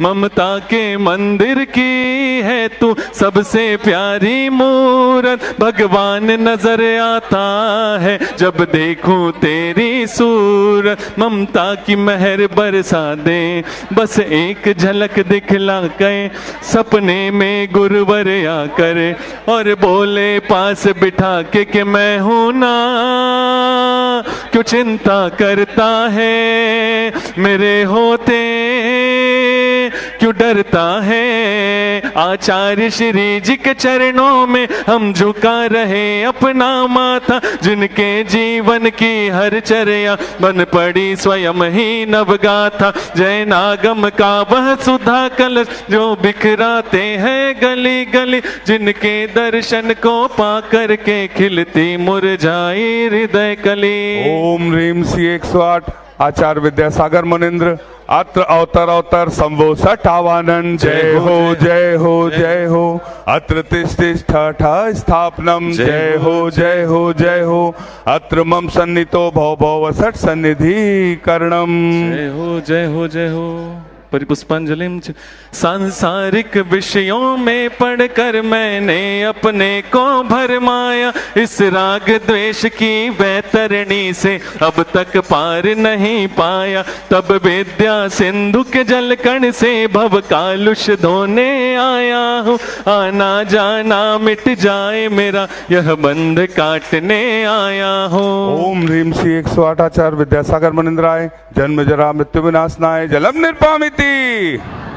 ममता के मंदिर की है तू सबसे प्यारी मूरत। भगवान नजर आता है जब देखूं तेरी सूरत। ममता की मेहर बरसा दे बस एक झलक दिखला के, सपने में गुरुवर आकर और बोले पास बिठा के कि मैं हूं ना, क्यों चिंता करता है मेरे होते, क्यों डरता है। आचार्य श्री जी के चरणों में हम झुका रहे अपना माथा, जिनके जीवन की हर चर्या बन पड़ी स्वयं ही नवगाथा। जय नागम का वह सुधा कलश जो बिखराते हैं गली गली, जिनके दर्शन को पा करके खिलती मुरझाई हृदय कली। ओम ह्रीम सी 108 आचार्य विद्यासागर मुनिंद्र अत्र अवतर अवतर संभो सठावानन। जय हो जय हो जय हो। अत्र तिष्ठ स्थापनम। जय हो जय हो जय हो। अत्र मम सन्नितो भव भव सठ सन्निधि करणम। जय हो जय हो जय हो। परिपुष्पांजलिम। सांसारिक विषयों में पढ़कर मैंने अपने को भरमाया, इस राग द्वेष की वैतरणी से अब तक पार नहीं पाया। तब विद्या सिंधु के जलकण से भव कालुष धोने आया हूँ, आना जाना मिट जाए मेरा यह बंध काटने आया हूँ। ओम ह्रीम सी 108 आचार्य विद्यासागर मुनिंद्राय जन्म जरा मृत्यु विनाशनाय जलम निर्पामिति।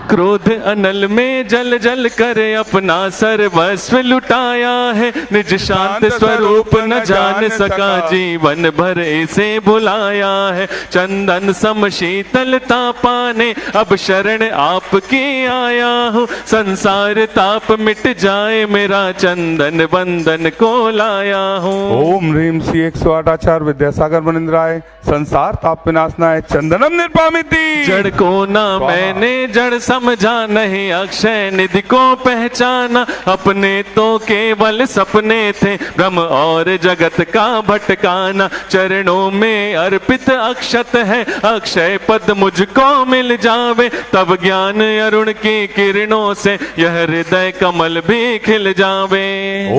क्रोध अनल में जल जल कर अपना सर्वस्व लुटाया है, निज शांत स्वरूप न जान सका जीवन भर इसे भुलाया है। चंदन सम शीतलता पाने अब शरण आपकी आया हूँ, संसार ताप मिट जाए मेरा चंदन बंधन को लाया हूँ। ओम ह्रीम सी 108 आचार्य विद्यासागर मुनिंद्राय संसार ताप विनाशनाय चंदनम निर्पामिति। जड़ को ना मैंने जड़ समझा, नहीं अक्षय निधि को पहचाना, अपने तो केवल सपने थे भ्रम और जगत का भटकाना। चरणों में अर्पित अक्षत है अक्षय पद मुझको मिल जावे, तब ज्ञान अरुण की किरणों से यह हृदय कमल भी खिल जावे।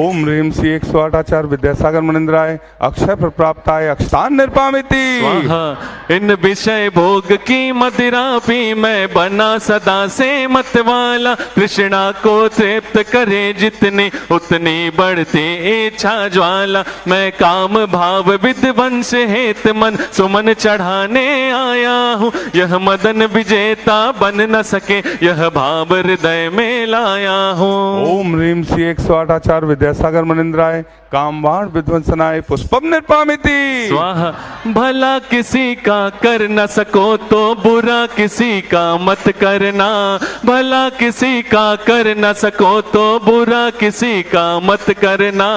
ओम ह्रीम सी 108 आचार्य विद्यासागर मुनिंद्राय अक्षय पर प्राप्ताय अक्षतान निर्पामिति। इन विषय भोग की मदिरा पी मैं बना सदा से मत वाला, कृष्णा को तृप्त करे जितनी उतनी बढ़ती इच्छा ज्वाला। मैं काम भाव विध्वंस हेत मन सुमन चढ़ाने आया हूँ, यह मदन विजेता बन न सके यह भाव हृदय में लाया हूँ। ओम ह्रीम सी 108 आचार्य विद्यासागर मुनिंद्राय कामवाण विध्वंसनाय पुष्पम निर्पामिति। स्वाहा। भला किसी का कर न सको तो बुरा किसी का मत करना, भला किसी का कर न सको तो बुरा किसी का मत करना।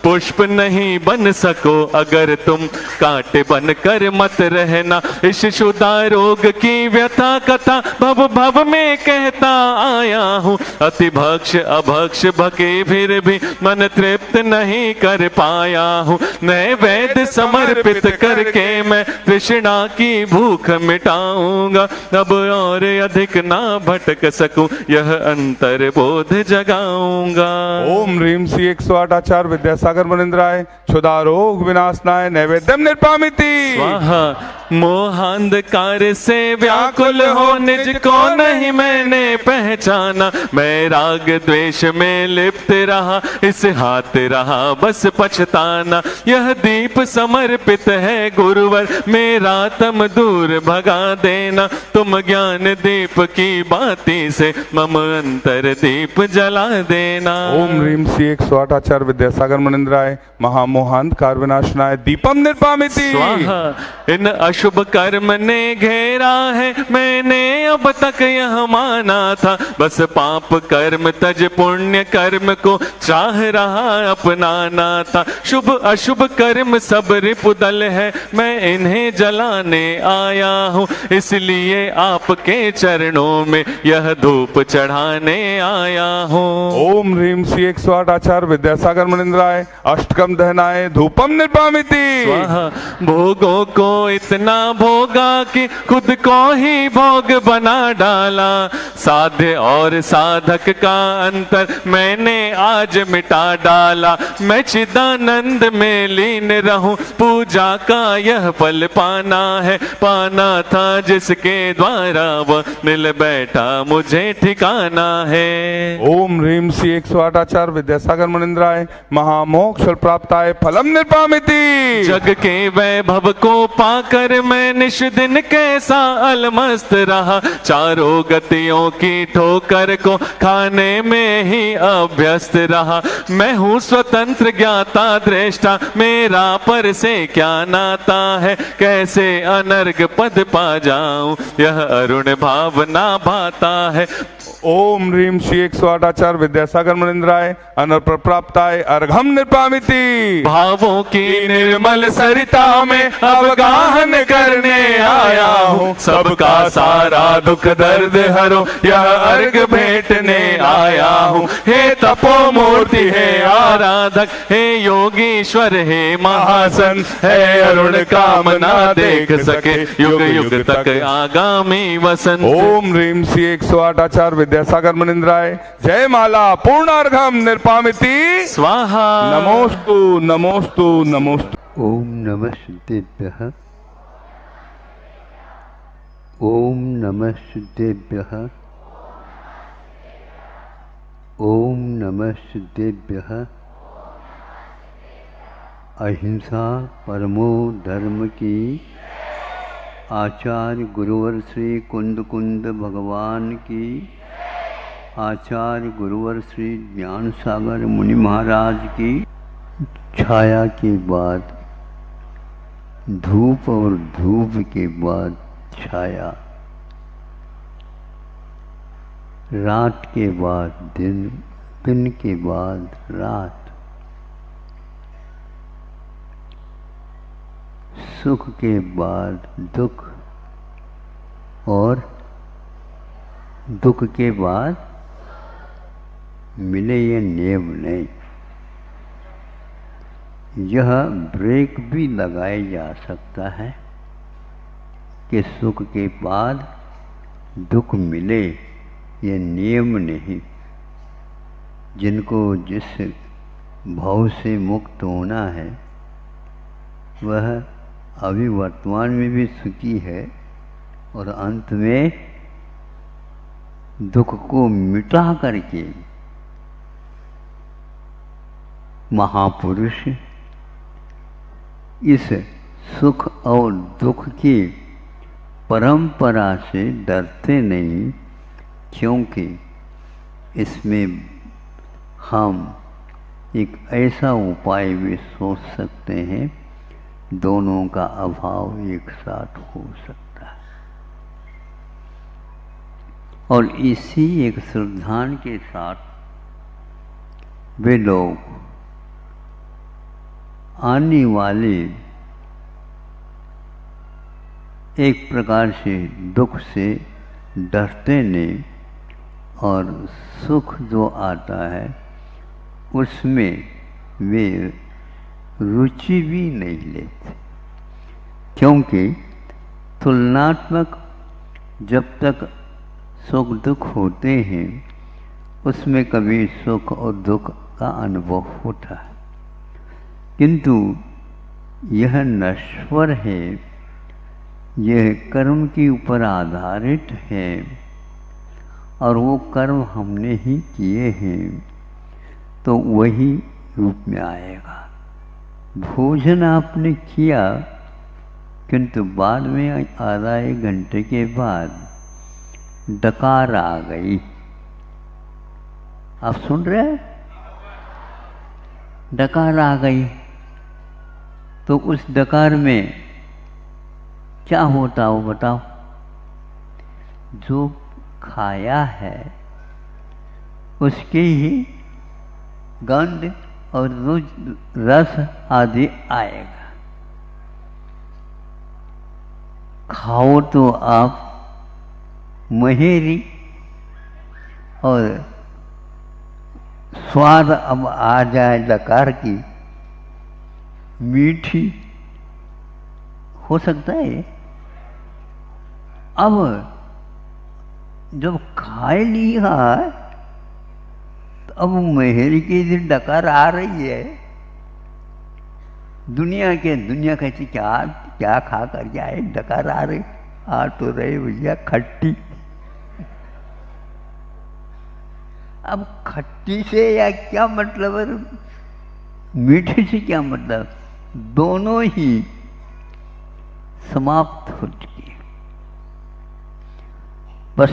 पुष्प नहीं बन सको अगर तुम कांटे बन कर मत रहना, इस शुदा रोग की व्यथा कथा भव भव में कहता आया हूँ। अति भक्ष अभक्ष भके फिर भी मन तृप्त नहीं कर पाया हूँ, नए वेद समर्पित करके मैं तृष्णा की भूख मिटाऊंगा। अब और अधिक ना भटक सकूं यह अंतर बोध जगाऊंगा। ओम ह्रीम सी 108 आचार्य विद्यासागर मुनिंद्राय क्षुधा रोग विनाशनाय नैवेद्यम निर्पामिति। स्वाहा। मोहांधकार से व्याकुल हो निज को नहीं मैंने पहचाना, मैं राग द्वेष में लिप्त रहा इस हाथ रहा बस पछताना। यह दीप समर्पित है गुरुवर मेरा तम दूर भगा देना, तुम ज्ञान दीप की बाती से मम अंतर दीप जला देना। ओम ह्रीम सी 108 आचार्य विद्यासागर मुनिंद्राय महामोहांधकार विनाशनाय दीपम निर्पामिति। स्वाहा। इन अशुभ कर्म ने घेरा है मैंने अब तक यह माना था, बस पाप कर्म तज पुण्य कर्म को चाह रहा अपनाना था। शुभ अशुभ कर्म सब रिपुदल है मैं इन्हें जलाने आया हूँ, इसलिए आपके चरणों में यह धूप चढ़ाने आया हूँ। ओम ह्रीम श्री 108 आचार्य विद्यासागर मुनिंद्राय अष्टकम दहनाय धूपम निर्पामिति। स्वाहा। भोगों को इतना भोगा कि खुद को ही भोग बना डाला, साध्य और साधक का अंतर मैंने आज मिटा डाला। मैं चिदानंद में लीन रहूं, पूजा का यह फल पाना है, पाना था जिसके द्वारा वह मिल बैठा मुझे ठिकाना है। ओम ह्रीम श्री 108 आचार्य विद्यासागर मुनिंद्राय महामोक्ष प्राप्ताय फलम निर्पामिति। जग के वैभव को पाकर मैं निश दिन कैसा अलमस्त रहा, चारों गतियों की ठोकर को खाने में ही अभ्यस्त रहा। मैं हूँ स्वतंत्र ज्ञाता दृष्टा, मेरा पर से क्या नाता है, कैसे अनर्ग पद पा जाऊं यह अरुण भावना भाता है। ओम ह्रीम श्री 108 आचार्य विद्यासागर मुनिंद्राय अनर्पर प्राप्ताय अर्घम निर्पामिति। भावों की निर्मल सरिता में अवगाहन करने आया हूँ, सबका सारा दुख दर्द हरो यह अर्घ भेंटने आया हूँ। हे तपो मूर्ति हे आराधक, हे योगीश्वर हे महासन, है अरुण कामना देख सके युग युग तक आगामी वसन। ओम ह्रीम श्री 108 आचार्य विद्यासागर मुनिंद्राय जय माला पूर्णार्घम निर्पामिति स्वाहा। नमोस्तु नमोस्तु नमोस्तु। ओम नमः सिद्धेभ्यः। ओम नमः सिद्धेभ्यः। ओम नमः सिद्धेभ्यः। अहिंसा परमो धर्म की आचार्य गुरुवर श्री कुंद कुंद भगवान की, आचार्य गुरुवर श्री ज्ञान सागर मुनि महाराज की। छाया के बाद धूप और धूप के बाद छाया, रात के बाद दिन, दिन के बाद रात, सुख के बाद दुख और दुख के बाद मिले ये नेम नहीं। यह ब्रेक भी लगाया जा सकता है कि सुख के बाद दुख मिले, ये नियम नहीं। जिनको जिस भाव से मुक्त होना है वह अभी वर्तमान में भी सुखी है और अंत में दुख को मिटा करके महापुरुष इस सुख और दुख की परंपरा से डरते नहीं, क्योंकि इसमें हम एक ऐसा उपाय भी सोच सकते हैं, दोनों का अभाव एक साथ हो सकता है। और इसी एक श्रद्धान के साथ वे लोग आने वाले एक प्रकार से दुख से डरते नहीं, और सुख जो आता है उसमें वे रुचि भी नहीं लेते, क्योंकि तुलनात्मक जब तक सुख दुख होते हैं उसमें कभी सुख और दुख का अनुभव होता है, किंतु यह नश्वर है, यह कर्म के ऊपर आधारित है और वो कर्म हमने ही किए हैं तो वही रूप में आएगा। भोजन आपने किया किंतु बाद में आधा एक घंटे के बाद डकार आ गई। आप सुन रहे हैं? डकार आ गई तो उस डकार में क्या होता हो बताओ? जो खाया है उसकी ही गंध और रस आदि आएगा। खाओ तो आप महेरी और स्वाद अब आ जाए डकार की, मीठी, हो सकता है। अब जब खाए लिया तो अब मेहर की दिन डकार आ रही है। दुनिया कैसे क्या क्या खा कर के आए, डकार आ रही, आ तो रहे भैया खट्टी। अब खट्टी से या क्या मतलब है, मीठे से क्या मतलब, दोनों ही समाप्त हो चुकी है। बस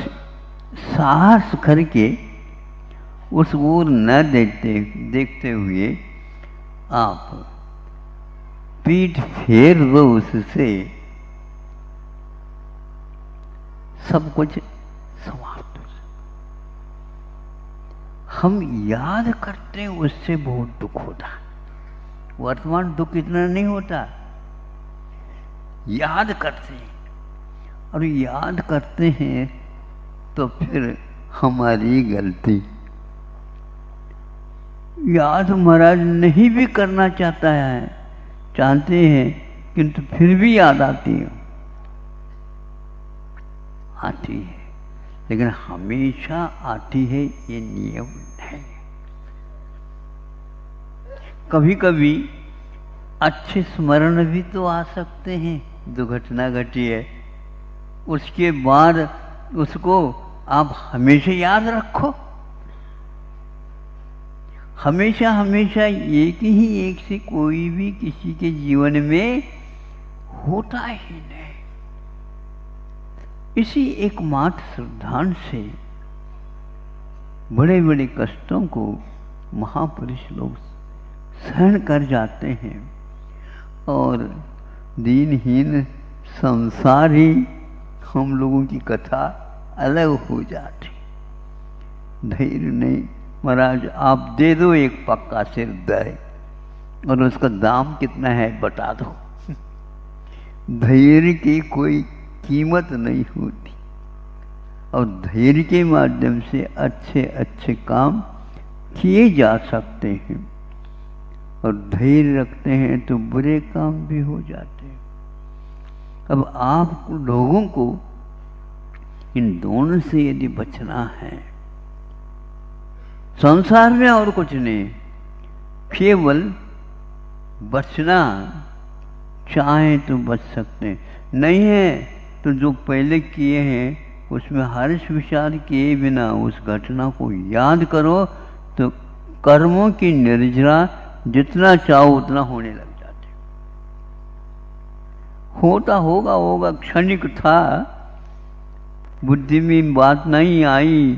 साहस करके उस ओर न देखते हुए आप पीठ फेर दो, उससे सब कुछ समाप्त हो जाए। हम याद करते हैं उससे बहुत दुख होता, वर्तमान दुख इतना नहीं होता। याद करते हैं, और याद करते हैं तो फिर हमारी गलती। याद महाराज नहीं भी करना चाहते हैं, किंतु फिर भी याद आती है, लेकिन हमेशा आती है, ये नियम नहीं। कभी कभी अच्छे स्मरण भी तो आ सकते हैं, दुर्घटना घटी है, उसके बाद उसको आप हमेशा याद रखो। हमेशा हमेशा एक ही एक से कोई भी किसी के जीवन में होता ही नहीं। इसी एकमात्र सिद्धांत से बड़े बड़े कष्टों को महापुरुष लोग सहन कर जाते हैं, और दीनहीन संसार ही हम लोगों की कथा अलग हो जाती। धैर्य नहीं महाराज, आप दे दो एक पक्का सिर दे, और उसका दाम कितना है बता दो। धैर्य की कोई कीमत नहीं होती, और धैर्य के माध्यम से अच्छे अच्छे काम किए जा सकते हैं, और धैर्य रखते हैं तो बुरे काम भी हो जाते हैं। अब आप लोगों को इन दोनों से यदि बचना है, संसार में और कुछ नहीं, केवल बचना चाहे तो बच सकते हैं, नहीं है तो जो पहले किए हैं उसमें हर्ष विषाद किए बिना उस घटना को याद करो, तो कर्मों की निर्जरा जितना चाहो उतना होने लग जाते। होता होगा, क्षणिक था, बुद्धि में बात नहीं आई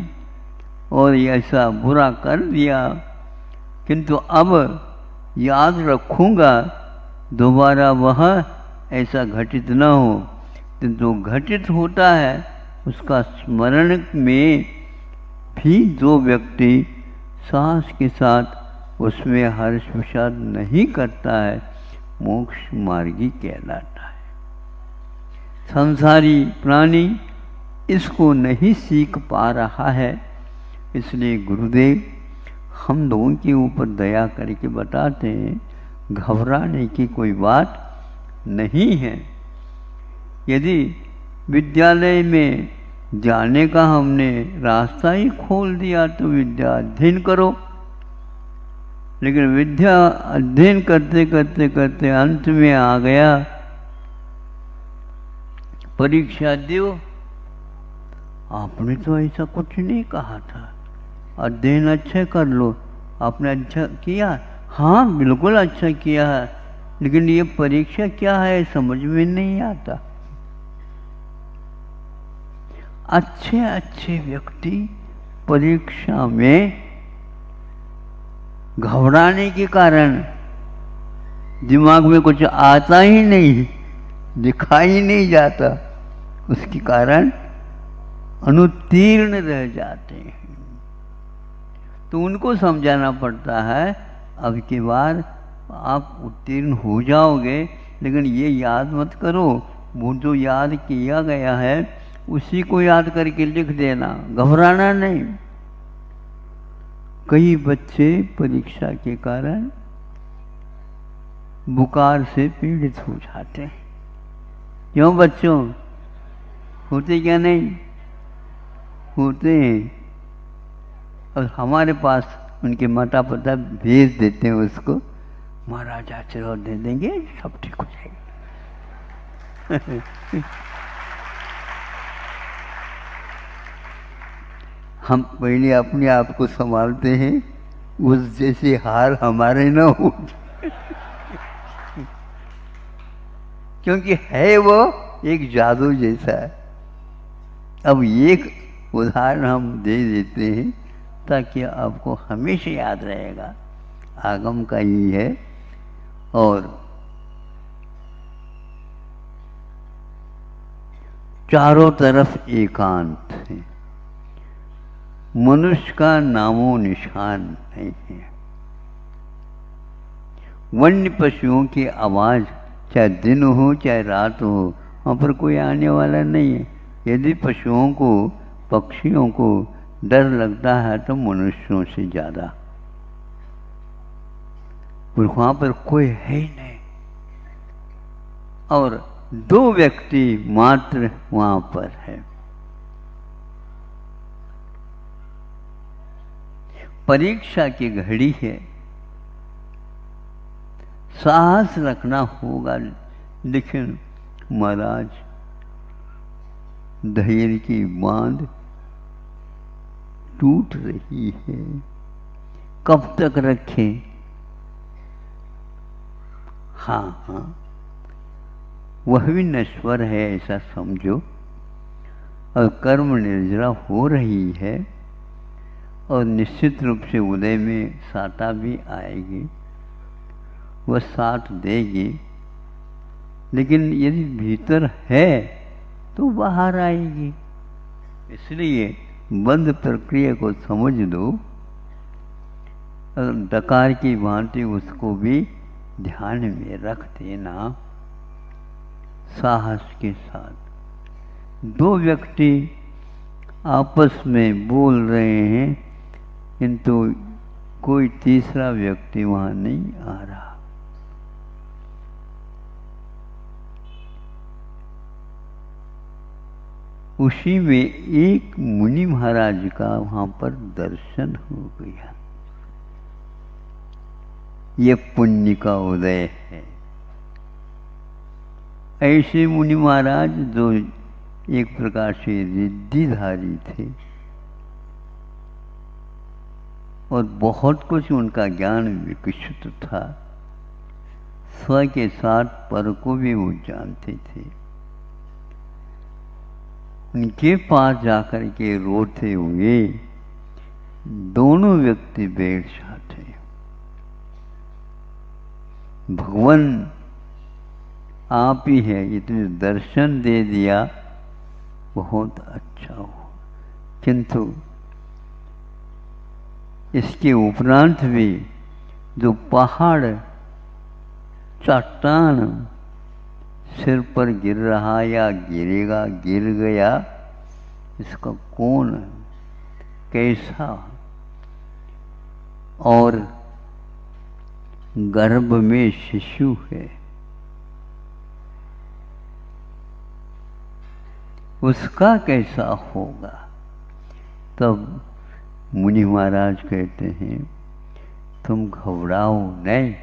और ऐसा बुरा कर दिया, किंतु अब याद रखूंगा दोबारा वह ऐसा घटित न हो। तो जो घटित होता है उसका स्मरण में भी जो व्यक्ति साहस के साथ उसमें हर्ष विषाद नहीं करता है, मोक्ष मार्गी कहलाता है। संसारी प्राणी इसको नहीं सीख पा रहा है, इसलिए गुरुदेव हम लोगों के ऊपर दया करके बताते हैं, घबराने की कोई बात नहीं है। यदि विद्यालय में जाने का हमने रास्ता ही खोल दिया तो विद्या अध्ययन करो, लेकिन विद्या अध्ययन करते करते करते अंत में आ गया परीक्षा दो। आपने तो ऐसा कुछ नहीं कहा था, अध्ययन अच्छा कर लो। आपने अच्छा किया, हाँ बिल्कुल अच्छा किया है, लेकिन ये परीक्षा क्या है समझ में नहीं आता। अच्छे अच्छे व्यक्ति परीक्षा में घबराने के कारण दिमाग में कुछ आता ही नहीं, दिखाई नहीं जाता, उसके कारण अनुत्तीर्ण रह जाते हैं। तो उनको समझाना पड़ता है, अब की बार आप उत्तीर्ण हो जाओगे, लेकिन ये याद मत करो, वो जो याद किया गया है उसी को याद करके लिख देना, घबराना नहीं। कई बच्चे परीक्षा के कारण बुखार से पीड़ित हो जाते हैं। क्यों बच्चों, होते क्या नहीं? होते हैं। और हमारे पास उनके माता पिता भेज देते हैं उसको, महाराज आशीर्वाद दे देंगे, सब ठीक हो जाएगा। हम पहले अपने आप को संभालते हैं, उस जैसे हार हमारे न हो। क्योंकि है वो एक जादू जैसा है। अब एक उदाहरण हम दे देते हैं ताकि आपको हमेशा याद रहेगा, आगम का ही है। और चारों तरफ एकांत है, मनुष्य का नामो निशान नहीं है। वन्य पशुओं की आवाज चाहे दिन हो चाहे रात हो, वहाँ पर कोई आने वाला नहीं है। यदि पशुओं को, पक्षियों को डर लगता है तो मनुष्यों से ज्यादा, और वहाँ पर कोई है ही नहीं। और 2 व्यक्ति मात्र वहाँ पर है। परीक्षा की घड़ी है, साहस रखना होगा। लेकिन महाराज धैर्य की बांध टूट रही है, कब तक रखें? हाँ, वह भी नश्वर है ऐसा समझो। और कर्म निर्जरा हो रही है, और निश्चित रूप से उदय में साता भी आएगी, वह साथ देगी। लेकिन यदि भीतर है तो बाहर आएगी। इसलिए बंद प्रक्रिया को समझ दो, और डकार की भांति उसको भी ध्यान में रख देना साहस के साथ। 2 व्यक्ति आपस में बोल रहे हैं, किंतु कोई तीसरा व्यक्ति वहां नहीं आ रहा। उसी में एक मुनि महाराज का वहां पर दर्शन हो गया। ये पुण्य का उदय है। ऐसे मुनि महाराज जो एक प्रकार से रिद्धिधारी थे, और बहुत कुछ उनका ज्ञान विकसित था, स्व के साथ पर को भी वो जानते थे। उनके पास जाकर के रोते हुए दोनों व्यक्ति बैठ जाते। भगवान आप ही है, इतने दर्शन दे दिया, बहुत अच्छा हो। किंतु इसके उपरांत भी जो पहाड़, चट्टान सिर पर गिर रहा या गिरेगा, गिर गया, इसका कौन, कैसा? और गर्भ में शिशु है, उसका कैसा होगा? तब मुनि महाराज कहते हैं, तुम घबराओ नहीं,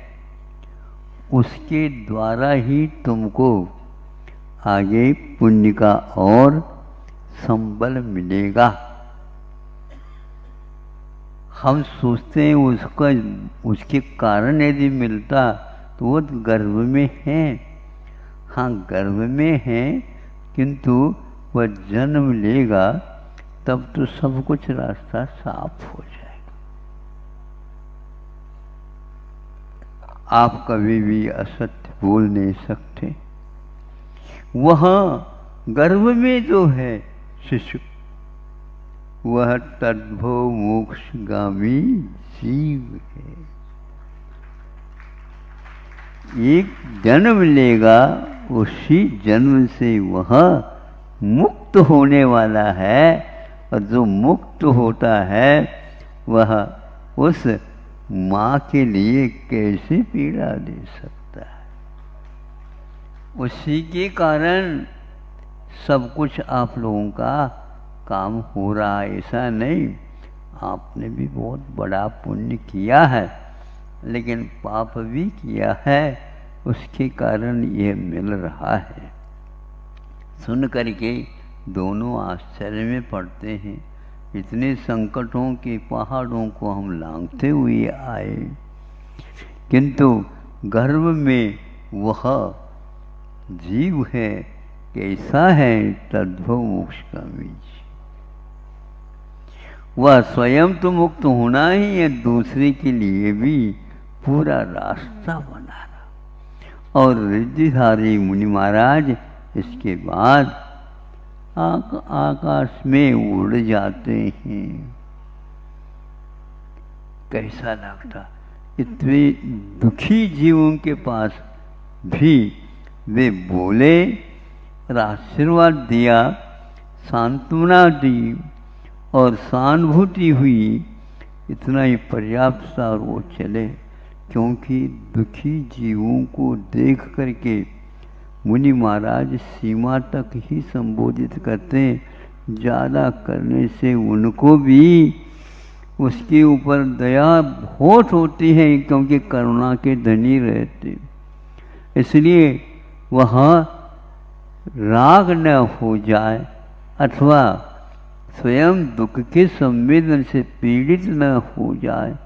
उसके द्वारा ही तुमको आगे पुण्य का और संबल मिलेगा। हम सोचते हैं उसका, उसके कारण यदि मिलता तो वो गर्भ में है। हाँ, गर्भ में है, किंतु वह जन्म लेगा तब तो सब कुछ रास्ता साफ हो जाएगा। आप कभी भी असत्य बोल नहीं सकते। वहाँ गर्भ में जो है शिशु, वह तद्भव मोक्षगामी जीव है। एक जन्म लेगा, उसी जन्म से वह मुक्त होने वाला है, और जो मुक्त होता है वह उस माँ के लिए कैसे पीड़ा दे सकता है? उसी के कारण सब कुछ आप लोगों का काम हो रहा है, ऐसा नहीं। आपने भी बहुत बड़ा पुण्य किया है, लेकिन पाप भी किया है, उसके कारण यह मिल रहा है। सुन करके दोनों आश्चर्य में पड़ते हैं। इतने संकटों के पहाड़ों को हम लांघते हुए आए, किंतु गर्भ में वह जीव है, कैसा है? तद्भव मोक्ष कामी। वह स्वयं तो मुक्त होना ही है, दूसरे के लिए भी पूरा रास्ता बनाना। और रिद्धिधारी मुनि महाराज इसके बाद आकाश में उड़ जाते हैं। कैसा लगता? इतने दुखी जीवों के पास भी वे बोले और आशीर्वाद दिया, सांत्वना दी और सहानुभूति हुई, इतना ही पर्याप्त था और वो चले। क्योंकि दुखी जीवों को देख करके मुनि महाराज सीमा तक ही संबोधित करते हैं, ज़्यादा करने से उनको भी उसके ऊपर दया बहुत होती है, क्योंकि करुणा के धनी रहते। इसलिए वह राग न हो जाए अथवा स्वयं दुख के संवेदन से पीड़ित न हो जाए,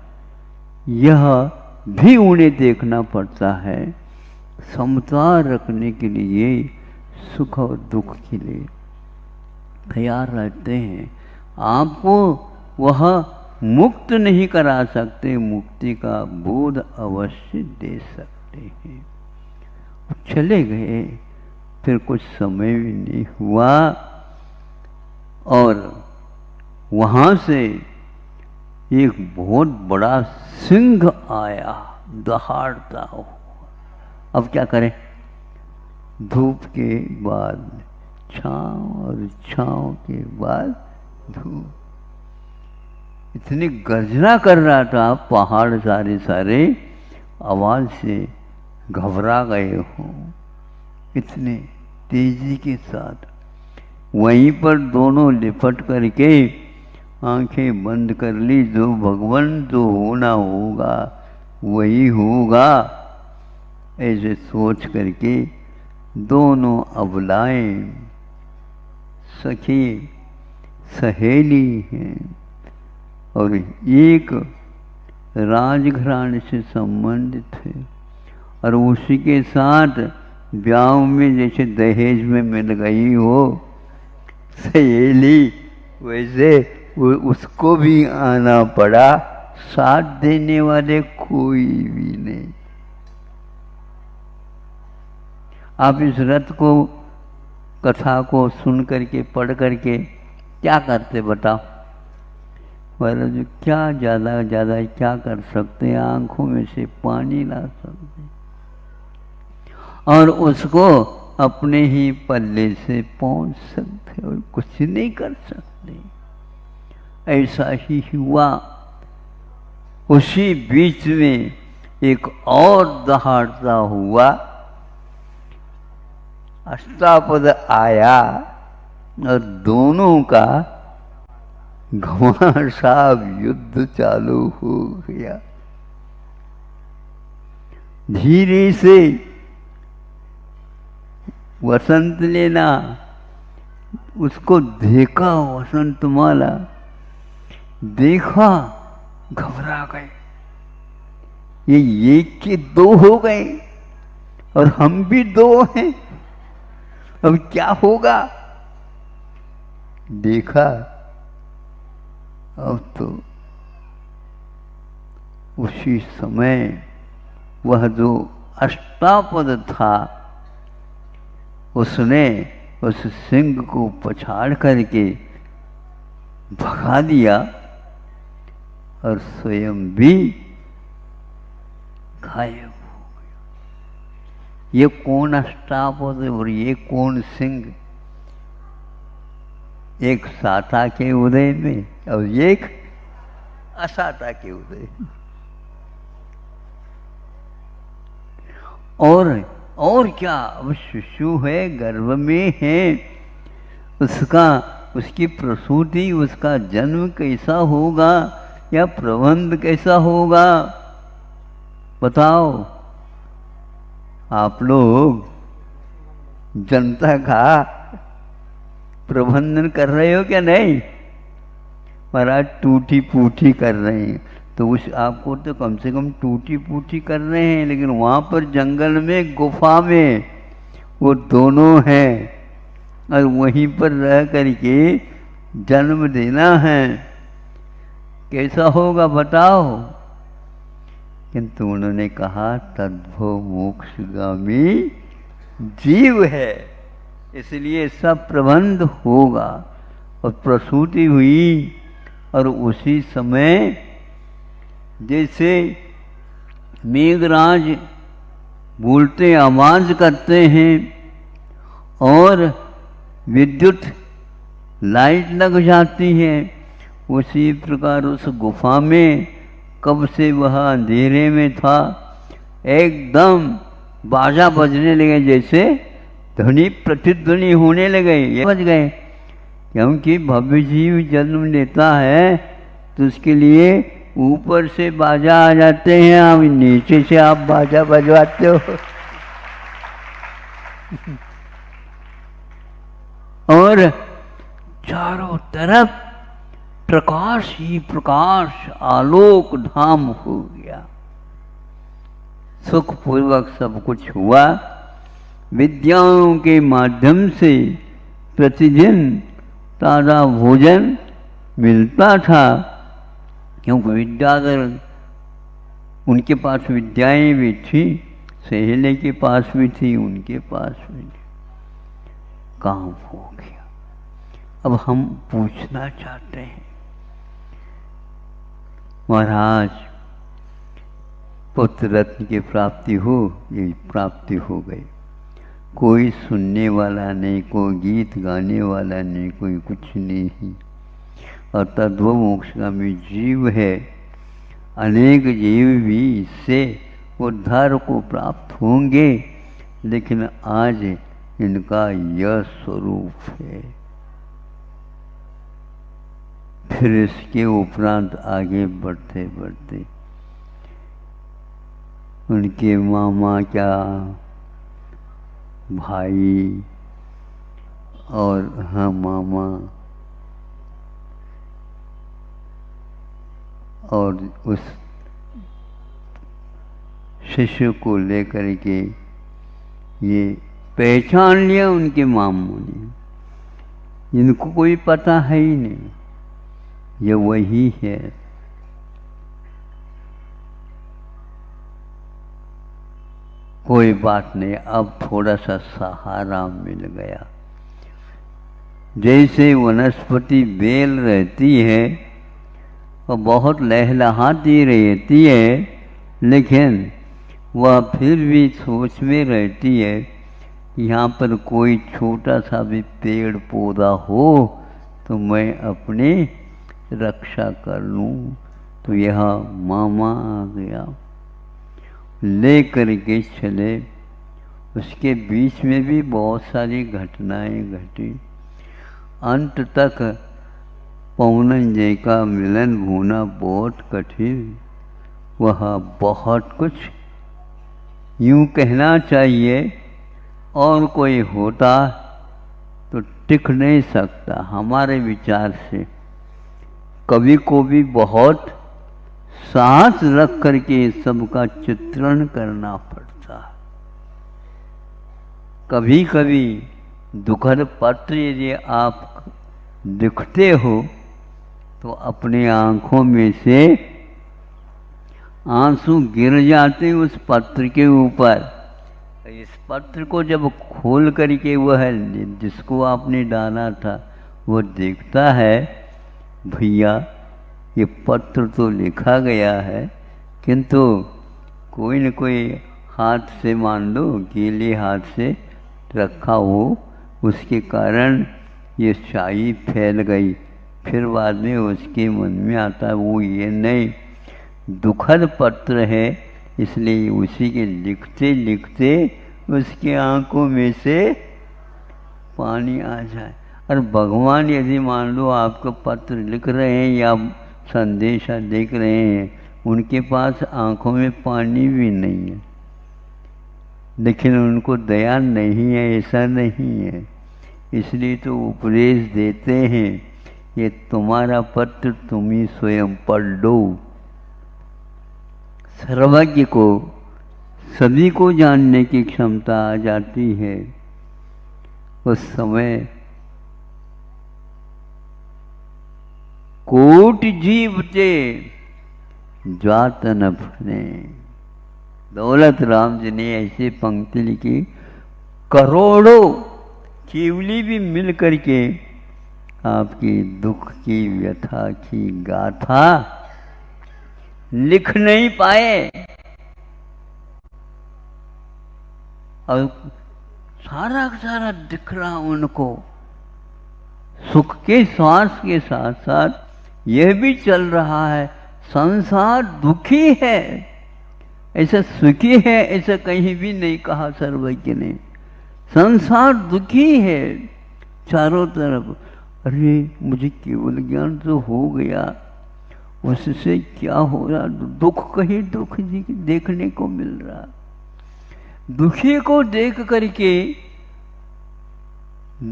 यह भी उन्हें देखना पड़ता है। समता रखने के लिए, सुख और दुख के लिए तैयार रहते हैं। आपको वह मुक्त नहीं करा सकते, मुक्ति का बोध अवश्य दे सकते हैं। चले गए, फिर कुछ समय भी नहीं हुआ और वहाँ से एक बहुत बड़ा सिंह आया दहाड़ता हुआ। अब क्या करें? धूप के बाद छाँव और छाँव के बाद धूप। इतनी गर्जना कर रहा था, पहाड़ सारे आवाज से घबरा गए हों, इतने तेजी के साथ। वहीं पर दोनों लिपट करके आंखें बंद कर ली। जो भगवान जो होना होगा वही होगा, ऐसे सोच करके दोनों अबलाएं सखी सहेली हैं और एक राजघराने से संबंधित है, और उसी के साथ ब्याह में जैसे दहेज में मिल गई हो सहेली, वैसे उसको भी आना पड़ा। साथ देने वाले कोई भी नहीं। आप इस रथ को, कथा को सुन करके, पढ़ करके क्या करते बताओ? महाराज क्या ज़्यादा क्या कर सकते हैं? आंखों में से पानी ला सकते और उसको अपने ही पल्ले से पहुंच सकते और कुछ नहीं कर सकते। ऐसा ही हुआ। उसी बीच में एक और दहाड़ता हुआ अष्टापद आया और दोनों का घमासान युद्ध चालू हो गया। धीरे से वसंत लेना, उसको देखा वसंतमाला, देखा घबरा गए। ये एक के दो हो गए और हम भी दो हैं, अब क्या होगा? देखा अब तो उसी समय वह जो अष्टापद था उसने उस सिंह को पछाड़ करके भगा दिया और स्वयं भी गायब हो गया। ये कौन अष्टापद और ये कौन सिंह? एक साता के उदय में और एक असाता के उदय। और क्या, अब शिशु है, गर्भ में है, उसकी प्रसूति, उसका जन्म कैसा होगा या प्रबंध कैसा होगा, बताओ। आप लोग जनता का प्रबंधन कर रहे हो क्या? नहीं, महाराज टूटी फूटी कर रहे हैं। तो उस आपको तो कम से कम टूटी फूटी कर रहे हैं, लेकिन वहाँ पर जंगल में गुफा में वो दोनों हैं और वहीं पर रह करके जन्म देना है, कैसा होगा बताओ। किंतु उन्होंने कहा तद्भव मोक्षगामी जीव है, इसलिए सब प्रबंध होगा। और प्रसूति हुई और उसी समय जैसे मेघराज बोलते आवाज करते हैं और विद्युत लाइट लग जाती है, उसी प्रकार उस गुफा में कब से वह अंधेरे में था, एकदम बाजा बजने लगे, जैसे ध्वनि प्रतिध्वनि होने लगे, ये बज गए। क्योंकि भव्य जीव जन्म लेता है तो उसके लिए ऊपर से बाजा आ जाते हैं, अब नीचे से आप बाजा बजवाते हो। और चारों तरफ प्रकाश ही प्रकाश, आलोक धाम हो गया। सुखपूर्वक सब कुछ हुआ। विद्याओं के माध्यम से प्रतिदिन ताज़ा भोजन मिलता था, क्योंकि विद्याधर उनके पास विद्याएं भी थी, सहेले के पास भी थी, उनके पास भी थी। काम हो गया। अब हम पूछना चाहते हैं, महाराज पुत्र रत्न की प्राप्ति हो, ये प्राप्ति हो गई। कोई सुनने वाला नहीं, कोई गीत गाने वाला नहीं, कोई कुछ नहीं। और तद्भव मोक्षगामी जीव है। अनेक जीव भी इससे उद्धार को प्राप्त होंगे, लेकिन आज इनका यह स्वरूप है। फिर इसके उपरांत आगे बढ़ते बढ़ते उनके मामा क्या, भाई और हाँ मामा और उस शिष्य को लेकर के ये पहचान लिया उनके मामू ने। इनको कोई पता है ही नहीं, ये वही है। कोई बात नहीं, अब थोड़ा सा सहारा मिल गया। जैसे वनस्पति बेल रहती है और बहुत लहलहाती रहती है, लेकिन वह फिर भी सोच में रहती है यहाँ पर कोई छोटा सा भी पेड़ पौधा हो तो मैं अपनी रक्षा कर लूँ। तो यह मामा आ गया, ले करके चले। उसके बीच में भी बहुत सारी घटनाएं घटी। अंत तक पौनंजय का मिलन होना बहुत कठिन। वह बहुत कुछ यूँ कहना चाहिए, और कोई होता तो टिक नहीं सकता। हमारे विचार से कवि को भी बहुत साहस रख करके सबका चित्रण करना पड़ता है। कभी कभी दुखद पत्र यदि आप लिखते हो तो अपने आँखों में से आंसू गिर जाते उस पत्र के ऊपर। इस पत्र को जब खोल करके वह जिसको आपने डाला था वो देखता है, भैया ये पत्र तो लिखा गया है, किंतु कोई न कोई हाथ से मान लो गीले हाथ से रखा हो, उसके कारण ये स्याही फैल गई। फिर बाद में उसके मन में आता है वो ये नहीं, दुखद पत्र है, इसलिए उसी के लिखते लिखते उसके आंखों में से पानी आ जाए। और भगवान यदि मान लो आपको पत्र लिख रहे हैं या संदेशा देख रहे हैं, उनके पास आंखों में पानी भी नहीं है, लेकिन उनको दया नहीं है, ऐसा नहीं है। इसलिए तो उपदेश देते हैं, ये तुम्हारा पत्र तुम ही स्वयं पढ़ लो। सर्वज्ञ को सभी को जानने की क्षमता आ जाती है। उस समय कोटि जीव थे जात न फने। दौलत राम जी ने ऐसे पंक्ति लिखी, करोड़ों केवली भी मिल करके आपकी दुख की व्यथा की गाथा लिख नहीं पाए। और सारा सारा दिख रहा उनको, सुख के श्वास के साथ साथ यह भी चल रहा है, संसार दुखी है, ऐसा सुखी है ऐसा कहीं भी नहीं कहा सर्वज्ञ ने। संसार दुखी है चारों तरफ। अरे मुझे केवल ज्ञान तो हो गया, उससे क्या हो रहा, दुख कहीं दुख देखने को मिल रहा। दुखी को देख करके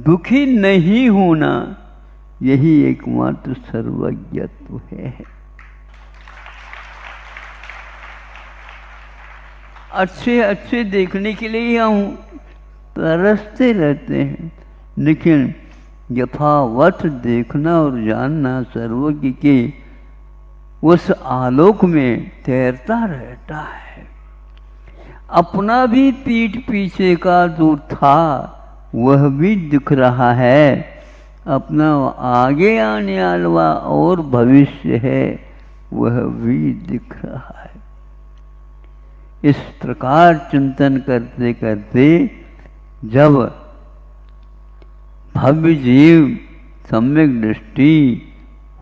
दुखी नहीं होना, यही एकमात्र सर्वज्ञत्व है। अच्छे अच्छे देखने के लिए हम तरसते रहते हैं, लेकिन यथावत देखना और जानना सर्वज्ञ के उस आलोक में तैरता रहता है। अपना भी पीठ पीछे का जो था वह भी दिख रहा है, अपना आगे आने वाला और भविष्य है वह भी दिख रहा है। इस प्रकार चिंतन करते करते जब भव्य जीव सम्यक दृष्टि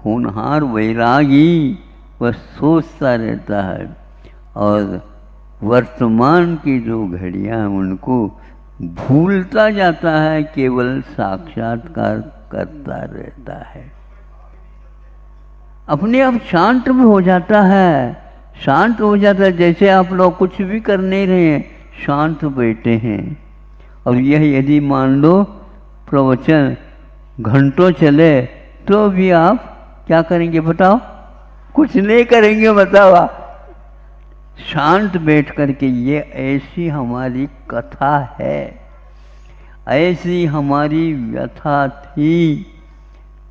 होनहार वैरागी वह सोचता रहता है और वर्तमान की जो घड़ियां उनको भूलता जाता है, केवल साक्षात्कार करता रहता है, अपने आप शांत में हो जाता है। शांत हो जाता है, जैसे आप लोग कुछ भी कर नहीं रहे हैं, शांत बैठे हैं। और यह यदि मान लो प्रवचन घंटों चले तो भी आप क्या करेंगे बताओ? कुछ नहीं करेंगे, बताओ आप। शांत बैठ करके ये ऐसी हमारी कथा है, ऐसी हमारी व्यथा थी,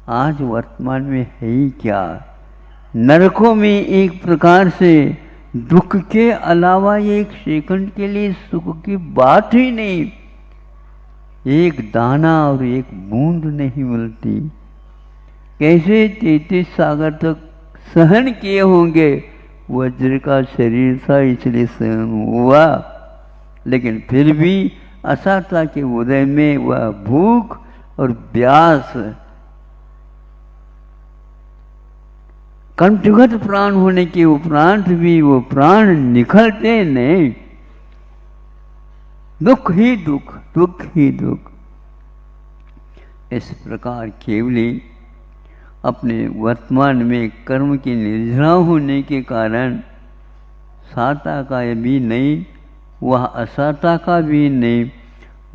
आज वर्तमान में है ही क्या। नरकों में एक प्रकार से दुख के अलावा एक सेकंड के लिए सुख की बात ही नहीं, एक दाना और एक बूंद नहीं मिलती। कैसे 33 सागर तक सहन किए होंगे, वज्र का शरीर था इसलिए सहन हुआ, लेकिन फिर भी असहता के उदय में वह भूख और प्यास, कंठगत प्राण होने के उपरांत भी वो प्राण निकलते नहीं, दुख ही दुख, दुख ही दुख। इस प्रकार केवली अपने वर्तमान में कर्म की निर्जरा होने के कारण साता का भी नहीं, वह असाता का भी नहीं,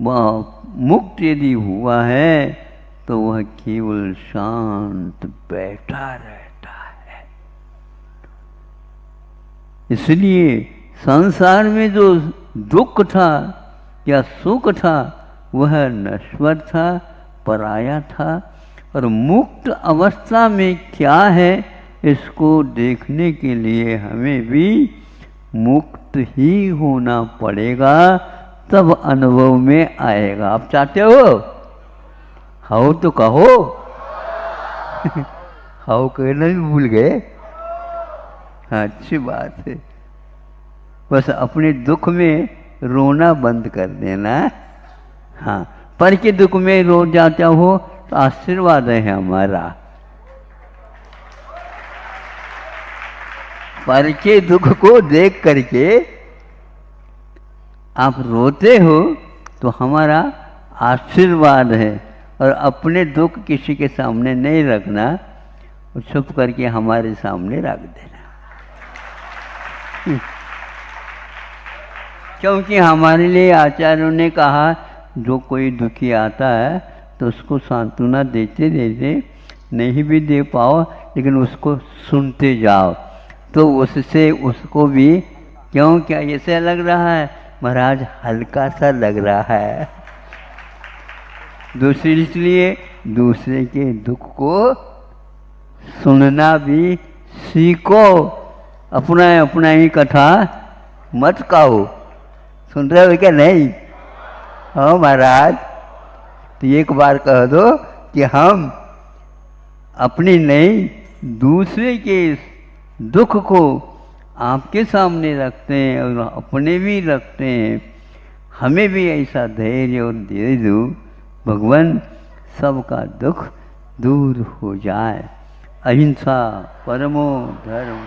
वह मुक्त यदि हुआ है तो वह केवल शांत बैठा रहता है। इसलिए संसार में जो दुख था या सुख था वह नश्वर था, पराया था, और मुक्त अवस्था में क्या है इसको देखने के लिए हमें भी मुक्त ही होना पड़ेगा, तब अनुभव में आएगा। आप चाहते हो तो कहो हाउ कहना भी भूल गए, अच्छी बात है। बस अपने दुख में रोना बंद कर देना। हाँ, पर के दुख में रो जाते हो तो आशीर्वाद है हमारा। पर के दुख को देख करके आप रोते हो तो हमारा आशीर्वाद है। और अपने दुख किसी के सामने नहीं रखना, और छुप करके हमारे सामने रख देना। क्योंकि हमारे लिए आचार्यों ने कहा जो कोई दुखी आता है तो उसको सांत्वना देते देते नहीं भी दे पाओ लेकिन उसको सुनते जाओ, तो उससे उसको भी क्यों क्या ऐसे लग रहा है महाराज, हल्का सा लग रहा है। दूसरी इसलिए दूसरे के दुख को सुनना भी सीखो, अपना अपना ही कथा मत कहो। सुन रहे हो क्या? नहीं? हाँ महाराज, तो एक बार कह दो कि हम अपनी नहीं दूसरे के दुख को आपके सामने रखते हैं और अपने भी रखते हैं। हमें भी ऐसा धैर्य और दे दो भगवान, सबका दुख दूर हो जाए। अहिंसा परमो धर्म।